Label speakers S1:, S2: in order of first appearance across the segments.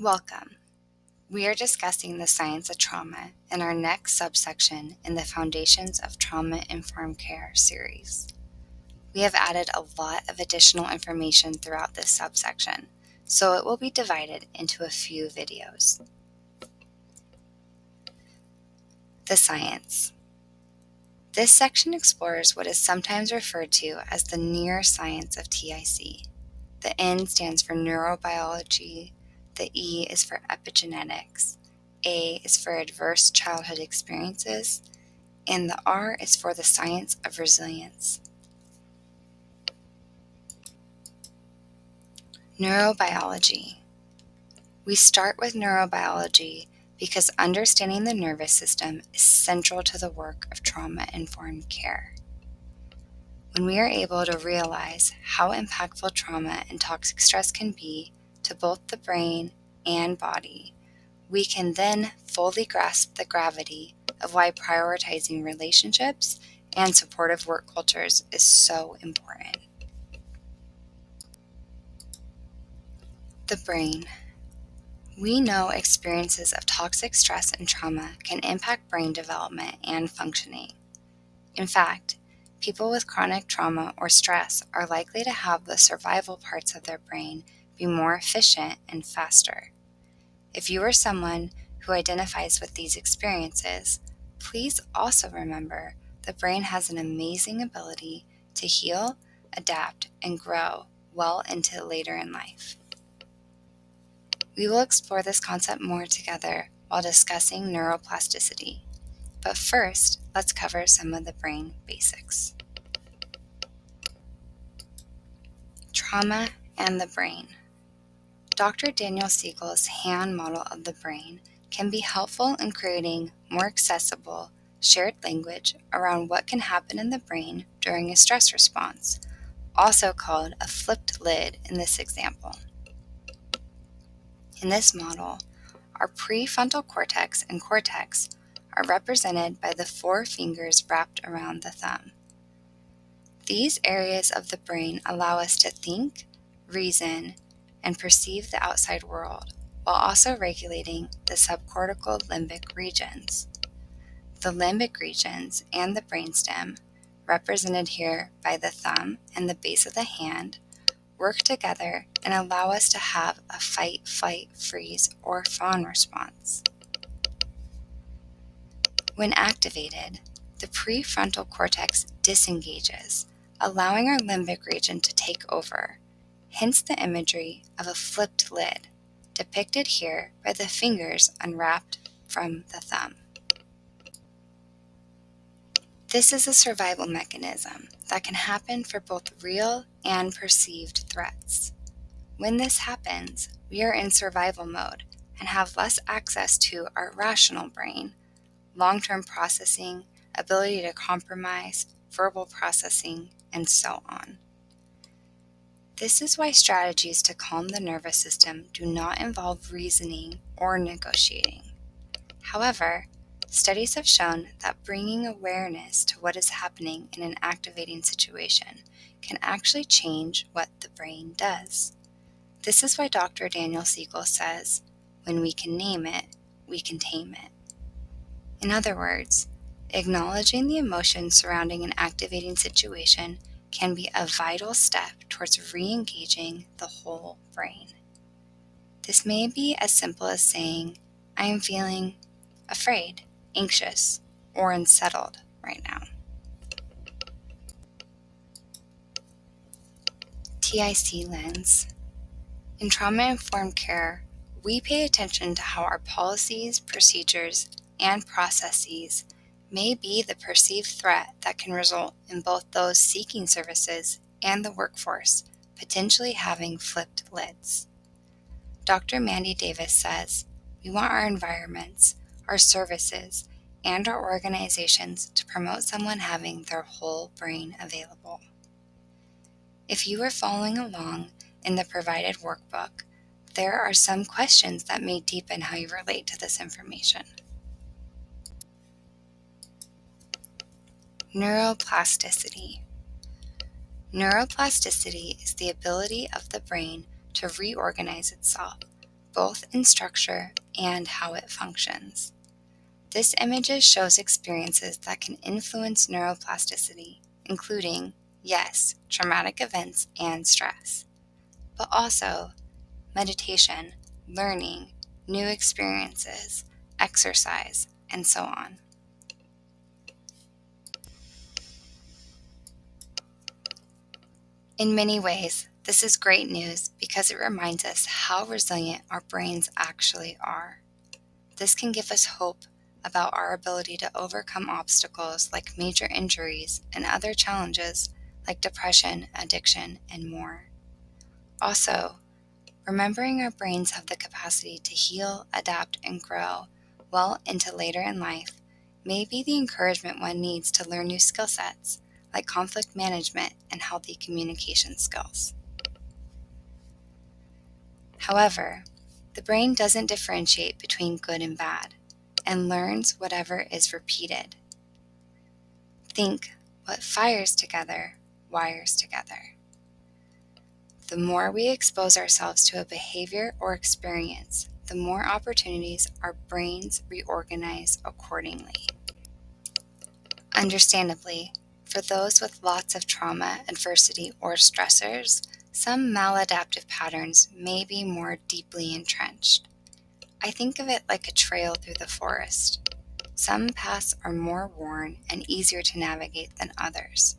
S1: Welcome. We are discussing the science of trauma in our next subsection in the Foundations of Trauma-Informed Care series. We have added a lot of additional information throughout this subsection, so it will be divided into a few videos. The science. This section explores what is sometimes referred to as the neuroscience of TIC. The N stands for neurobiology, the E is for epigenetics, A is for adverse childhood experiences, and the R is for the science of resilience. Neurobiology. We start with neurobiology because understanding the nervous system is central to the work of trauma-informed care. When we are able to realize how impactful trauma and toxic stress can be to both the brain and body, we can then fully grasp the gravity of why prioritizing relationships and supportive work cultures is so important. The brain. We know experiences of toxic stress and trauma can impact brain development and functioning. In fact, people with chronic trauma or stress are likely to have the survival parts of their brain be more efficient and faster. If you are someone who identifies with these experiences, please also remember the brain has an amazing ability to heal, adapt, and grow well into later in life. We will explore this concept more together while discussing neuroplasticity. But first, let's cover some of the brain basics. Trauma and the brain. Dr. Daniel Siegel's hand model of the brain can be helpful in creating more accessible, shared language around what can happen in the brain during a stress response, also called a flipped lid in this example. In this model, our prefrontal cortex and cortex are represented by the 4 fingers wrapped around the thumb. These areas of the brain allow us to think, reason, and perceive the outside world, while also regulating the subcortical limbic regions. The limbic regions and the brainstem, represented here by the thumb and the base of the hand, work together and allow us to have a fight, flight, freeze, or fawn response. When activated, the prefrontal cortex disengages, allowing our limbic region to take over, hence the imagery of a flipped lid, depicted here by the fingers unwrapped from the thumb. This is a survival mechanism that can happen for both real and perceived threats. When this happens, we are in survival mode and have less access to our rational brain, long-term processing, ability to compromise, verbal processing, and so on. This is why strategies to calm the nervous system do not involve reasoning or negotiating. However, studies have shown that bringing awareness to what is happening in an activating situation can actually change what the brain does. This is why Dr. Daniel Siegel says, when we can name it, we can tame it. In other words, acknowledging the emotions surrounding an activating situation can be a vital step towards re-engaging the whole brain. This may be as simple as saying, I am feeling afraid, anxious, or unsettled right now. TIC Lens. In trauma-informed care, we pay attention to how our policies, procedures, and processes may be the perceived threat that can result in both those seeking services and the workforce potentially having flipped lids. Dr. Mandy Davis says, we want our environments, our services, and our organizations to promote someone having their whole brain available. If you are following along in the provided workbook, there are some questions that may deepen how you relate to this information. Neuroplasticity. Neuroplasticity is the ability of the brain to reorganize itself, both in structure and how it functions. This image shows experiences that can influence neuroplasticity, including, yes, traumatic events and stress, but also meditation, learning, new experiences, exercise, and so on. In many ways, this is great news because it reminds us how resilient our brains actually are. This can give us hope about our ability to overcome obstacles like major injuries and other challenges like depression, addiction, and more. Also, remembering our brains have the capacity to heal, adapt, and grow well into later in life may be the encouragement one needs to learn new skill sets like conflict management and healthy communication skills. However, the brain doesn't differentiate between good and bad and learns whatever is repeated. Think, what fires together, wires together. The more we expose ourselves to a behavior or experience, the more opportunities our brains reorganize accordingly. Understandably, for those with lots of trauma, adversity, or stressors, some maladaptive patterns may be more deeply entrenched. I think of it like a trail through the forest. Some paths are more worn and easier to navigate than others.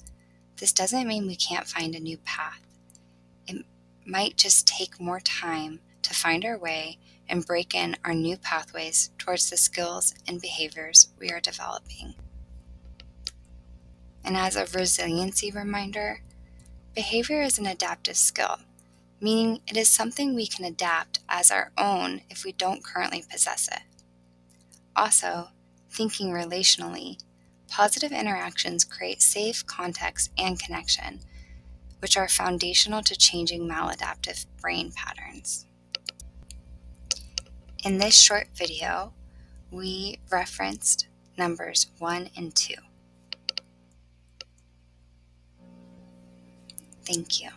S1: This doesn't mean we can't find a new path. It might just take more time to find our way and break in our new pathways towards the skills and behaviors we are developing. And as a resiliency reminder, behavior is an adaptive skill, meaning it is something we can adapt as our own if we don't currently possess it. Also, thinking relationally, positive interactions create safe context and connection, which are foundational to changing maladaptive brain patterns. In this short video, we referenced numbers 1 and 2. Thank you.